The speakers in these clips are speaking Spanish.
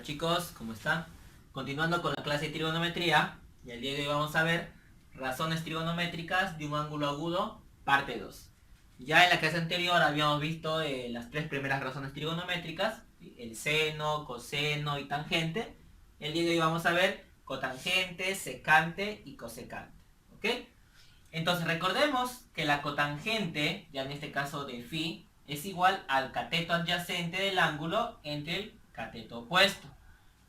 Chicos, ¿cómo están? Continuando con la clase de trigonometría, y el día de hoy vamos a ver razones trigonométricas de un ángulo agudo, parte 2. Ya en la clase anterior habíamos visto las tres primeras razones trigonométricas, ¿sí? El seno, coseno y tangente. El día de hoy vamos a ver cotangente, secante y cosecante, ¿ok? Entonces recordemos que la cotangente, ya en este caso de phi, es igual al cateto adyacente del ángulo entre el cateto opuesto.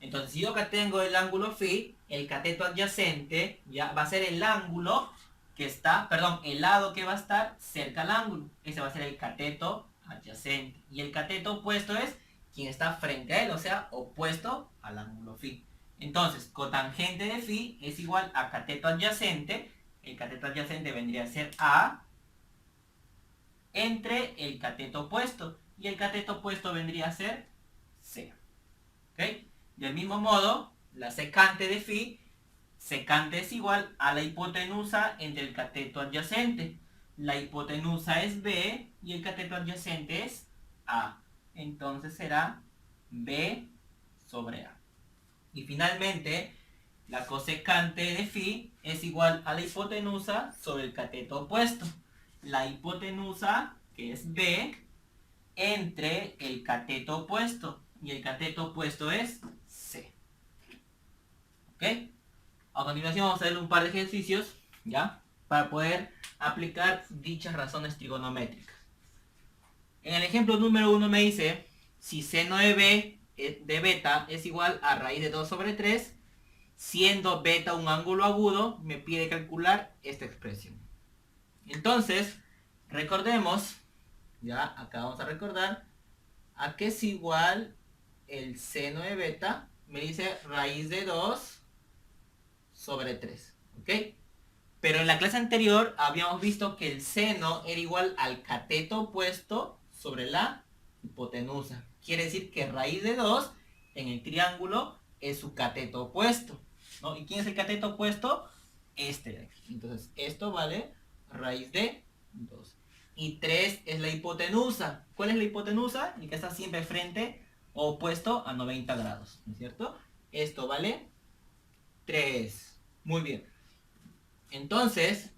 Entonces, si yo acá tengo el ángulo phi, el cateto adyacente ya va a ser el ángulo que está, perdón, el lado que va a estar cerca al ángulo. Ese va a ser el cateto adyacente. Y el cateto opuesto es quien está frente a él, o sea, opuesto al ángulo phi. Entonces, cotangente de phi es igual a cateto adyacente. El cateto adyacente vendría a ser A entre el cateto opuesto. Y el cateto opuesto vendría a ser C. ¿Ok? Del mismo modo, la secante de phi, secante es igual a la hipotenusa entre el cateto adyacente. La hipotenusa es B y el cateto adyacente es A. Entonces será B sobre A. Y finalmente, la cosecante de phi es igual a la hipotenusa sobre el cateto opuesto. La hipotenusa, que es B, entre el cateto opuesto. Y el cateto opuesto es C. ¿Ok? A continuación vamos a hacer un par de ejercicios, ¿ya? Para poder aplicar dichas razones trigonométricas. En el ejemplo número 1 me dice, si seno de B de beta es igual a raíz de 2 sobre 3, siendo beta un ángulo agudo, me pide calcular esta expresión. Entonces, recordemos, ya acá vamos a recordar, a qué es igual el seno de beta, me dice raíz de 2 sobre 3, ¿ok? Pero en la clase anterior habíamos visto que el seno era igual al cateto opuesto sobre la hipotenusa. Quiere decir que raíz de 2 en el triángulo es su cateto opuesto, ¿no? ¿Y quién es el cateto opuesto? Este de aquí. Entonces, esto vale raíz de 2. Y 3 es la hipotenusa. ¿Cuál es la hipotenusa? El que está siempre frente o opuesto a 90 grados, ¿no es cierto? Esto vale 3. Muy bien. Entonces,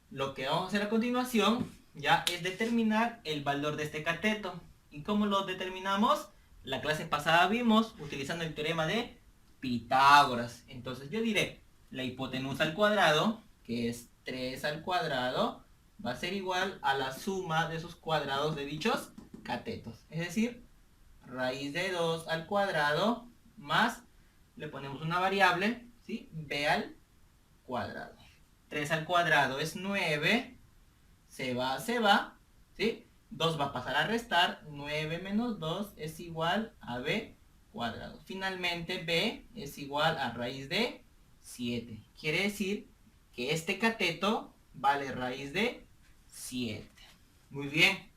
lo que vamos a hacer a continuación ya es determinar el valor de este cateto. ¿Y cómo lo determinamos? La clase pasada vimos utilizando el teorema de Pitágoras. Entonces yo diré la hipotenusa al cuadrado, que es 3 al cuadrado, va a ser igual a la suma de sus cuadrados de dichos catetos. Es decir, raíz de 2 al cuadrado más, le ponemos una variable, ¿sí? B al cuadrado. 3 al cuadrado es 9, se va, ¿sí? 2 va a pasar a restar, 9 menos 2 es igual a b cuadrado. Finalmente b es igual a raíz de 7. Quiere decir que este cateto vale raíz de 7. Muy bien.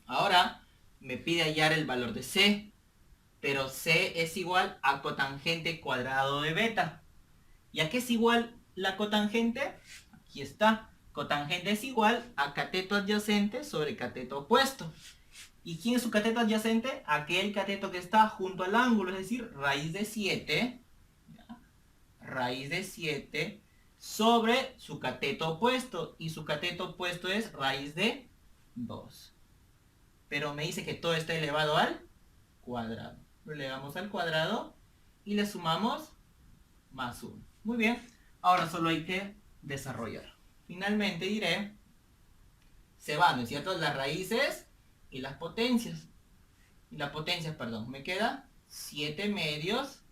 Ahora me pide hallar el valor de c, pero c es igual a cotangente cuadrado de beta. ¿Y a qué es igual la cotangente? Aquí está. Cotangente es igual a cateto adyacente sobre cateto opuesto. ¿Y quién es su cateto adyacente? Aquel cateto que está junto al ángulo, es decir, raíz de 7. ¿Ya? Raíz de 7 sobre su cateto opuesto. Y su cateto opuesto es raíz de 2. Pero me dice que todo está elevado al cuadrado. Lo elevamos al cuadrado y le sumamos más 1. Muy bien, ahora solo hay que desarrollar. Finalmente diré, se van, ¿no es cierto?, las raíces y las potencias. Y las potencias, perdón, me queda 7 medios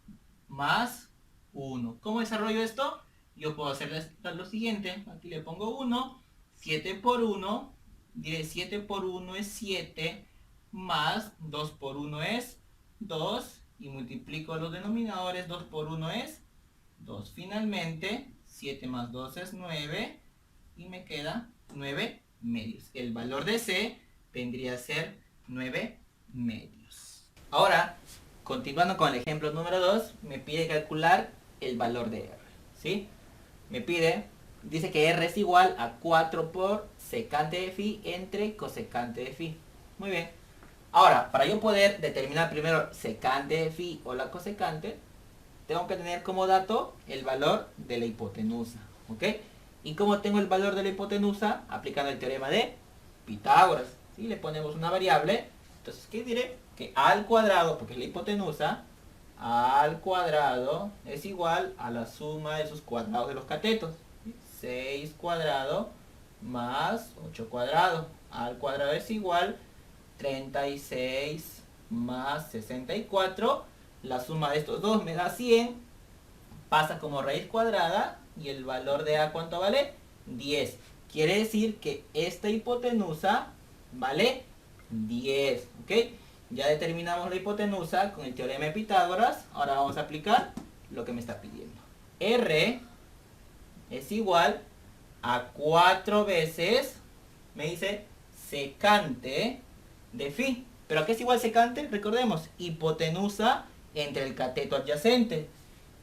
más 1. ¿Cómo desarrollo esto? Yo puedo hacer lo siguiente, aquí le pongo 1, 7 por 1, diré 7 por 1 es 7, más 2 por 1 es 2, y multiplico los denominadores, 2 por 1 es 2. Finalmente, 7 más 2 es 9 y me queda 9 medios. El valor de C vendría a ser 9 medios. Ahora, continuando con el ejemplo número 2, me pide calcular el valor de R. ¿Sí? Me pide, dice que R es igual a 4 por secante de phi entre cosecante de phi. Muy bien. Ahora, para yo poder determinar primero secante de phi o la cosecante, tengo que tener como dato el valor de la hipotenusa, ¿ok? ¿Y cómo tengo el valor de la hipotenusa? Aplicando el teorema de Pitágoras. Si le ponemos una variable, entonces, ¿qué diré? Que a al cuadrado, porque es la hipotenusa, a al cuadrado es igual a la suma de sus cuadrados de los catetos. 6 cuadrado más 8 cuadrado. A al cuadrado es igual 36 más 64. La suma de estos dos me da 100. Pasa como raíz cuadrada. Y el valor de A, ¿cuánto vale? 10. Quiere decir que esta hipotenusa vale 10. ¿Ok? Ya determinamos la hipotenusa con el teorema de Pitágoras. Ahora vamos a aplicar lo que me está pidiendo. R es igual a 4 veces, me dice, secante de phi. ¿Pero a qué es igual secante? Recordemos, hipotenusa entre el cateto adyacente.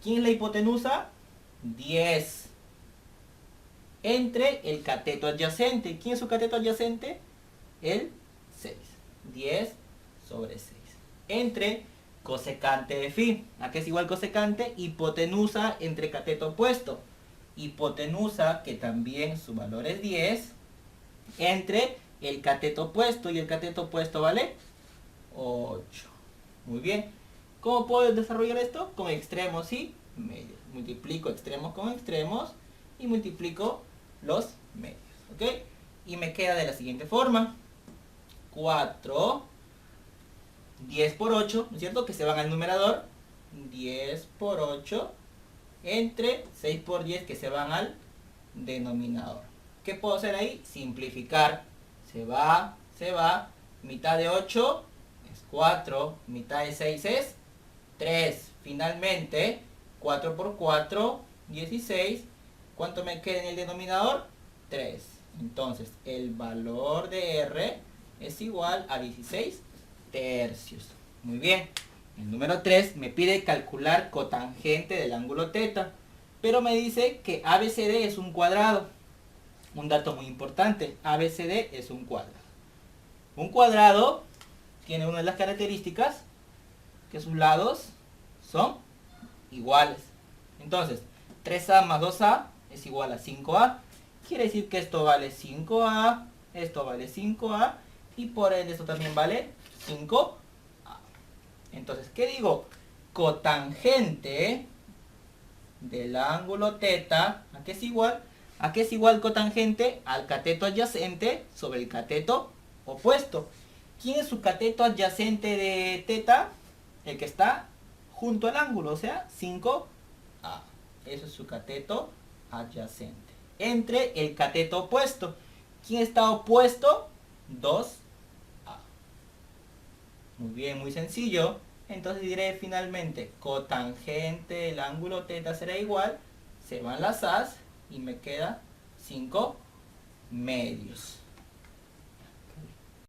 ¿Quién es la hipotenusa? 10. Entre el cateto adyacente. ¿Quién es su cateto adyacente? El 6. 10 sobre 6. Entre cosecante de phi. ¿A qué es igual cosecante? Hipotenusa entre cateto opuesto. Hipotenusa, que también su valor es 10, entre el cateto opuesto. ¿Y el cateto opuesto vale? 8. Muy bien. ¿Cómo puedo desarrollar esto? Con extremos y medios. Multiplico extremos con extremos y multiplico los medios. ¿Ok? Y me queda de la siguiente forma. 4, 10 por 8, ¿no es cierto? Que se van al numerador. 10 por 8 entre 6 por 10 que se van al denominador. ¿Qué puedo hacer ahí? Simplificar. Se va. Mitad de 8 es 4. Mitad de 6 es 3. Finalmente, 4 por 4, 16. ¿Cuánto me queda en el denominador? 3. Entonces, el valor de R es igual a 16 tercios. Muy bien. El número 3 me pide calcular cotangente del ángulo θ. Pero me dice que ABCD es un cuadrado. Un dato muy importante. ABCD es un cuadrado. Un cuadrado tiene una de las características que sus lados son iguales. Entonces, 3A más 2A es igual a 5A. Quiere decir que esto vale 5A, esto vale 5A y por ende esto también vale 5A. Entonces, ¿qué digo? Cotangente del ángulo θ, ¿a qué es igual? ¿A qué es igual cotangente? Al cateto adyacente sobre el cateto opuesto. ¿Quién es su cateto adyacente de θ? El que está junto al ángulo, o sea, 5A. Eso es su cateto adyacente. Entre el cateto opuesto. ¿Quién está opuesto? 2A. Muy bien, muy sencillo. Entonces diré finalmente, cotangente del ángulo θ será igual, se van las A's y me queda 5 medios.